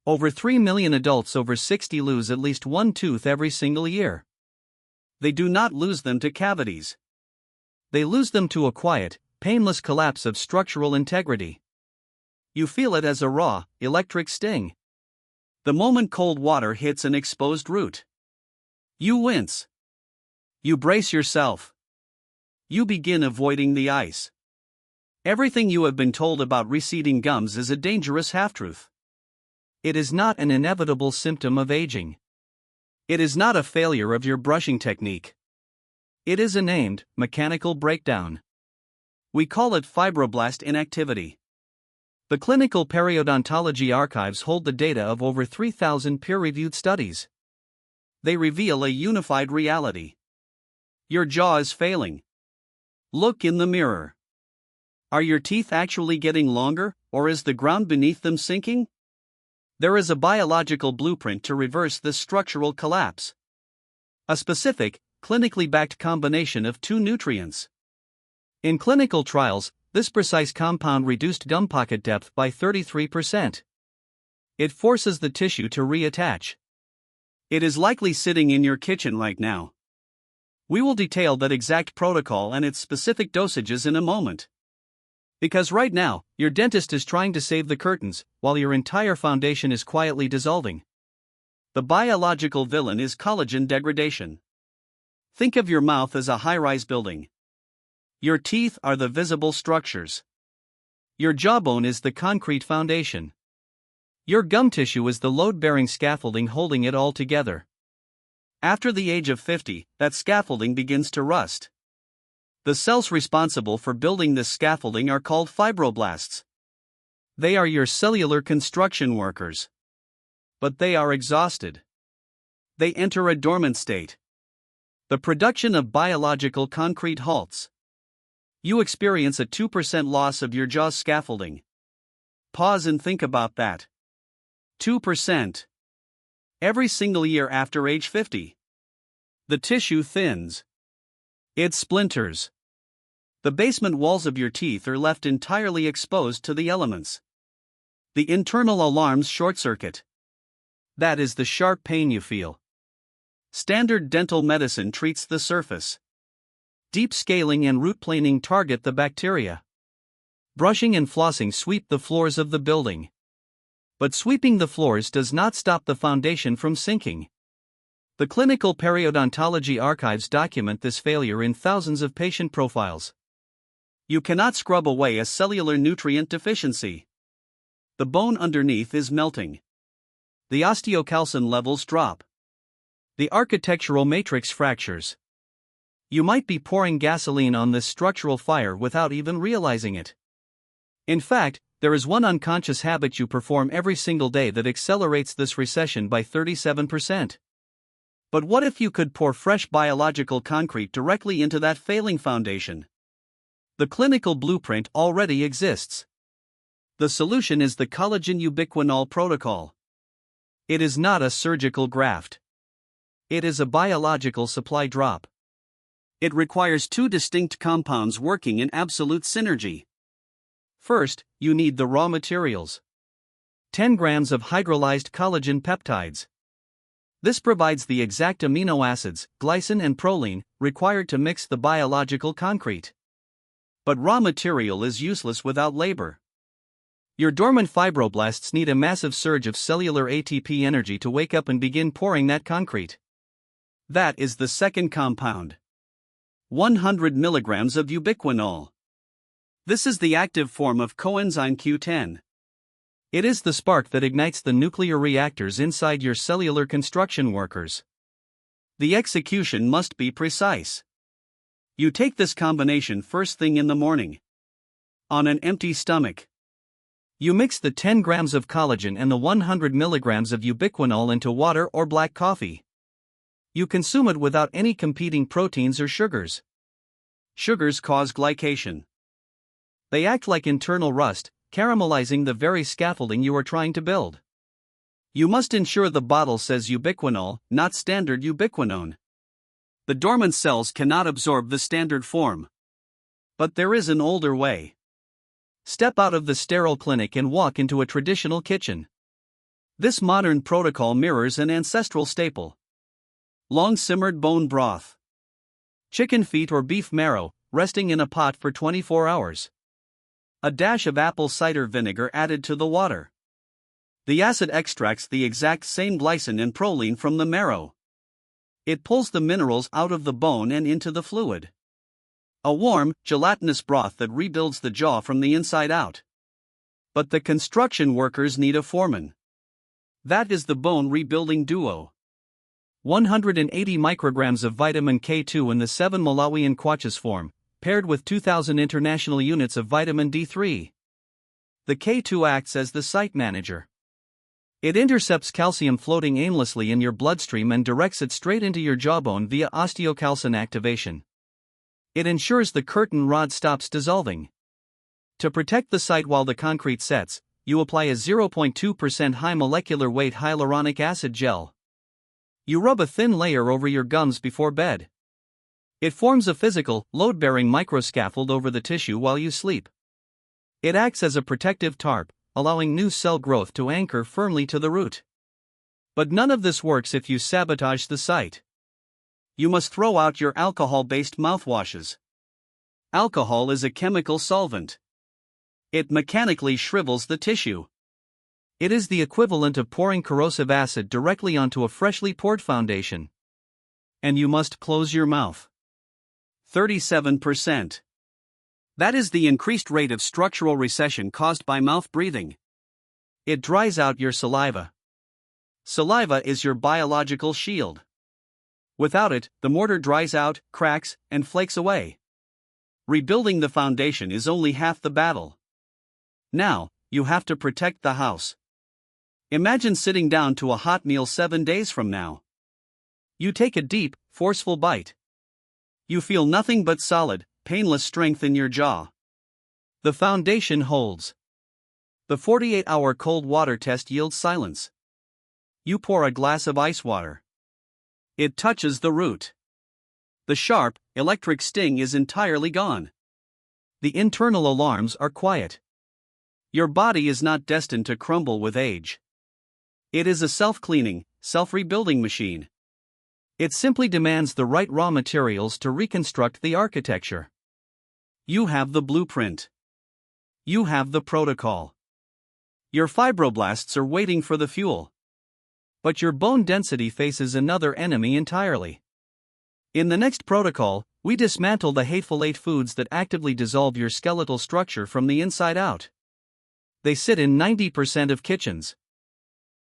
Over 3 million adults over 60 lose at least one tooth every single year. They do not lose them to cavities. They lose them to a quiet, painless collapse of structural integrity. You feel it as a raw, electric sting. The moment cold water hits an exposed root. You wince. You brace yourself. You begin avoiding the ice. Everything you have been told about receding gums is a dangerous half-truth. It is not an inevitable symptom of aging. It is not a failure of your brushing technique. It is a named, mechanical breakdown. We call it fibroblast inactivity. The Clinical Periodontology archives hold the data of over 3,000 peer-reviewed studies. They reveal a unified reality. Your jaw is failing. Look in the mirror. Are your teeth actually getting longer, or is the ground beneath them sinking? There is a biological blueprint to reverse this structural collapse. A specific, clinically backed combination of two nutrients. In clinical trials, this precise compound reduced gum pocket depth by 33%. It forces the tissue to reattach. It is likely sitting in your kitchen right now. We will detail that exact protocol and its specific dosages in a moment. Because right now, your dentist is trying to save the curtains, while your entire foundation is quietly dissolving. The biological villain is collagen degradation. Think of your mouth as a high-rise building. Your teeth are the visible structures. Your jawbone is the concrete foundation. Your gum tissue is the load-bearing scaffolding holding it all together. After the age of 50, that scaffolding begins to rust. The cells responsible for building this scaffolding are called fibroblasts. They are your cellular construction workers. But they are exhausted. They enter a dormant state. The production of biological concrete halts. You experience a 2% loss of your jaw's scaffolding. Pause and think about that. 2%. Every single year after age 50. The tissue thins. It splinters. The basement walls of your teeth are left entirely exposed to the elements. The internal alarms short-circuit. That is the sharp pain you feel. Standard dental medicine treats the surface. Deep scaling and root planing target the bacteria. Brushing and flossing sweep the floors of the building. But sweeping the floors does not stop the foundation from sinking. The Clinical Periodontology archives document this failure in thousands of patient profiles. You cannot scrub away a cellular nutrient deficiency. The bone underneath is melting. The osteocalcin levels drop. The architectural matrix fractures. You might be pouring gasoline on this structural fire without even realizing it. In fact, there is one unconscious habit you perform every single day that accelerates this recession by 37%. But what if you could pour fresh biological concrete directly into that failing foundation? The clinical blueprint already exists. The solution is the Collagen-Ubiquinol Protocol. It is not a surgical graft. It is a biological supply drop. It requires two distinct compounds working in absolute synergy. First, you need the raw materials. 10 grams of hydrolyzed collagen peptides. This provides the exact amino acids, glycine and proline, required to mix the biological concrete. But raw material is useless without labor. Your dormant fibroblasts need a massive surge of cellular ATP energy to wake up and begin pouring that concrete. That is the second compound. 100 milligrams of ubiquinol. This is the active form of coenzyme Q10. It is the spark that ignites the nuclear reactors inside your cellular construction workers. The execution must be precise. You take this combination first thing in the morning. On an empty stomach. You mix the 10 grams of collagen and the 100 milligrams of ubiquinol into water or black coffee. You consume it without any competing proteins or sugars. Sugars cause glycation. They act like internal rust, caramelizing the very scaffolding you are trying to build. You must ensure the bottle says ubiquinol, not standard ubiquinone. The dormant cells cannot absorb the standard form. But there is an older way. Step out of the sterile clinic and walk into a traditional kitchen. This modern protocol mirrors an ancestral staple. Long-simmered bone broth. Chicken feet or beef marrow, resting in a pot for 24 hours. A dash of apple cider vinegar added to the water. The acid extracts the exact same glycine and proline from the marrow. It pulls the minerals out of the bone and into the fluid. A warm, gelatinous broth that rebuilds the jaw from the inside out. But the construction workers need a foreman. That is the bone rebuilding duo. 180 micrograms of vitamin K2 in the 7 Malawian kwaches form, paired with 2,000 international units of vitamin D3. The K2 acts as the site manager. It intercepts calcium floating aimlessly in your bloodstream and directs it straight into your jawbone via osteocalcin activation. It ensures the curtain rod stops dissolving. To protect the site while the concrete sets, you apply a 0.2% high molecular weight hyaluronic acid gel. You rub a thin layer over your gums before bed. It forms a physical, load-bearing microscaffold over the tissue while you sleep. It acts as a protective tarp, allowing new cell growth to anchor firmly to the root. But none of this works if you sabotage the site. You must throw out your alcohol-based mouthwashes. Alcohol is a chemical solvent. It mechanically shrivels the tissue. It is the equivalent of pouring corrosive acid directly onto a freshly poured foundation. And you must close your mouth. 37%. That is the increased rate of structural recession caused by mouth breathing. It dries out your saliva. Saliva is your biological shield. Without it, the mortar dries out, cracks, and flakes away. Rebuilding the foundation is only half the battle. Now, you have to protect the house. Imagine sitting down to a hot meal 7 days from now. You take a deep, forceful bite. You feel nothing but solid, painless strength in your jaw. The foundation holds. The 48-hour cold water test yields silence. You pour a glass of ice water. It touches the root. The sharp, electric sting is entirely gone. The internal alarms are quiet. Your body is not destined to crumble with age. It is a self-cleaning, self-rebuilding machine. It simply demands the right raw materials to reconstruct the architecture. You have the blueprint. You have the protocol. Your fibroblasts are waiting for the fuel. But your bone density faces another enemy entirely. In the next protocol, we dismantle the hateful 8 foods that actively dissolve your skeletal structure from the inside out. They sit in 90% of kitchens.